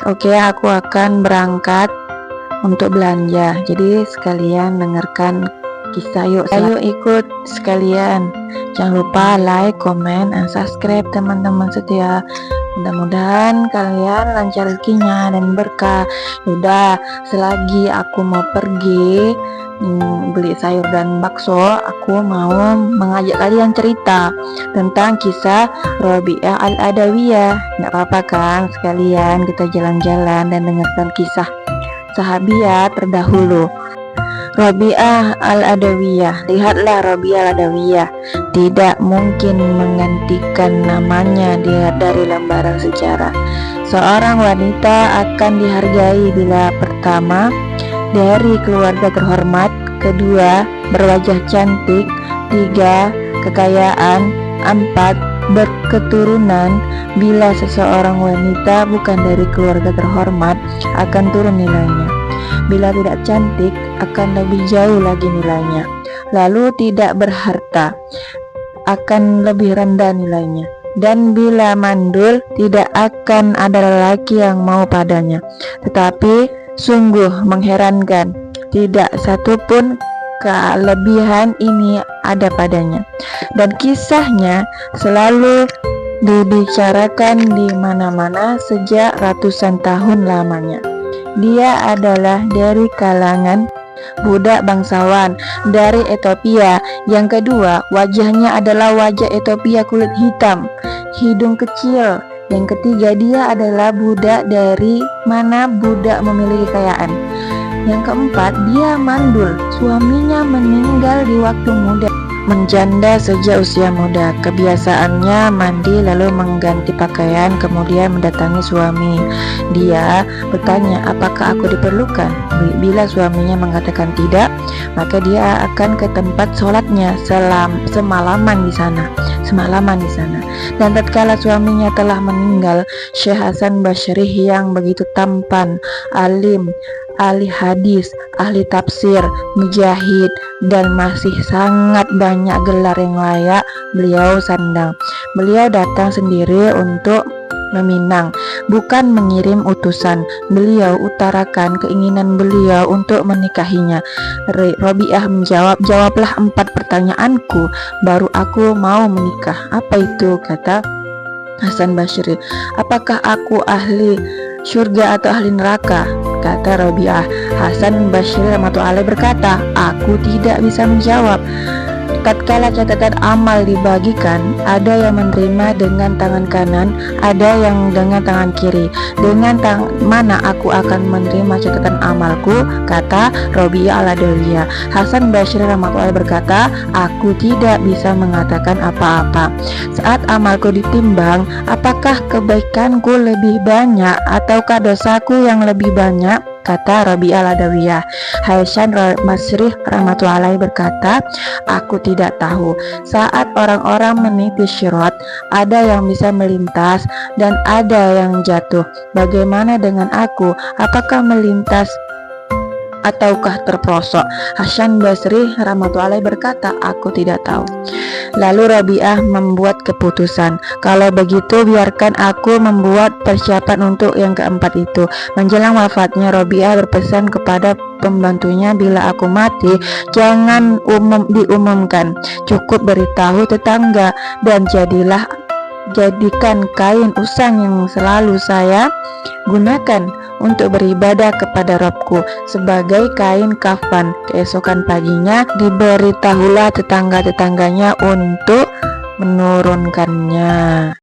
Oke, aku akan berangkat untuk belanja. Jadi sekalian dengarkan kisah yuk. Ayo ikut sekalian. Jangan lupa like, comment, and subscribe teman-teman setia. Mudah-mudahan kalian lancar rezekinya dan berkah. Udah, selagi aku mau pergi beli sayur dan bakso, aku mau mengajak kalian cerita tentang kisah Rabi'ah Al-Adawiyah. Nggak apa-apa kan sekalian kita jalan-jalan dan dengarkan kisah sahabiat terdahulu. Rabi'ah Al-Adawiyah. Lihatlah Rabi'ah Al-Adawiyah tidak mungkin menggantikan namanya dari lembaran sejarah. Seorang wanita akan dihargai bila pertama dari keluarga terhormat, kedua berwajah cantik, tiga kekayaan, empat berketurunan. Bila seseorang wanita bukan dari keluarga terhormat akan turun nilainya. Bila tidak cantik akan lebih jauh lagi nilainya. Lalu tidak berharta akan lebih rendah nilainya. Dan bila mandul tidak akan ada lelaki yang mau padanya. Tetapi sungguh mengherankan, tidak satupun kelebihan ini ada padanya. Dan kisahnya selalu dibicarakan di mana-mana sejak ratusan tahun lamanya. Dia adalah dari kalangan budak bangsawan dari Ethiopia. Yang kedua, wajahnya adalah wajah Ethiopia kulit hitam, hidung kecil. Yang ketiga, dia adalah budak dari mana budak memiliki kekayaan. Yang keempat, dia mandul, suaminya meninggal di waktu muda. Menjanda sejak usia muda. Kebiasaannya mandi lalu mengganti pakaian, kemudian mendatangi suami. Dia bertanya, apakah aku diperlukan? Bila suaminya mengatakan tidak, maka dia akan ke tempat sholatnya semalaman di sana. Dan tatkala suaminya telah meninggal, Syekh Hasan Basri yang begitu tampan, alim, ahli hadis, ahli tafsir, mujahid, dan masih sangat banyak gelar yang layak beliau sandang. Beliau datang sendiri untuk meminang, bukan mengirim utusan. Beliau utarakan keinginan beliau untuk menikahinya. Rabi'ah menjawab, jawablah 4 pertanyaanku, baru aku mau menikah. Apa itu? Kata Hasan Basri. Apakah aku ahli surga atau ahli neraka? Kata Rabi'ah. Hasan Basri rahmatullahi berkata, aku tidak bisa menjawab. Tatkala catatan amal dibagikan, ada yang menerima dengan tangan kanan, ada yang dengan tangan kiri. Dengan mana aku akan menerima catatan amalku? Kata Rabi'ah Al-Adawiyah. Hasan Basri rahmatullahi berkata, aku tidak bisa mengatakan apa-apa. Saat amalku ditimbang, apakah kebaikanku lebih banyak ataukah dosaku yang lebih banyak? Kata Rabi'ah Al-Adawiyah. Hasan Basri rahmatullahi berkata, aku tidak tahu. Saat orang-orang meniti syirat, ada yang bisa melintas dan ada yang jatuh. Bagaimana dengan aku? Apakah melintas ataukah terprosok? Hasan Basri rahmatullahi berkata, aku tidak tahu. Lalu Rabi'ah membuat keputusan, kalau begitu biarkan aku membuat persiapan untuk yang keempat itu. Menjelang wafatnya, Rabi'ah berpesan kepada pembantunya, bila aku mati jangan diumumkan, cukup beritahu tetangga, dan jadikan kain usang yang selalu saya gunakan untuk beribadah kepada Rabbku sebagai kain kafan. Keesokan paginya diberitahulah tetangga-tetangganya untuk menurunkannya.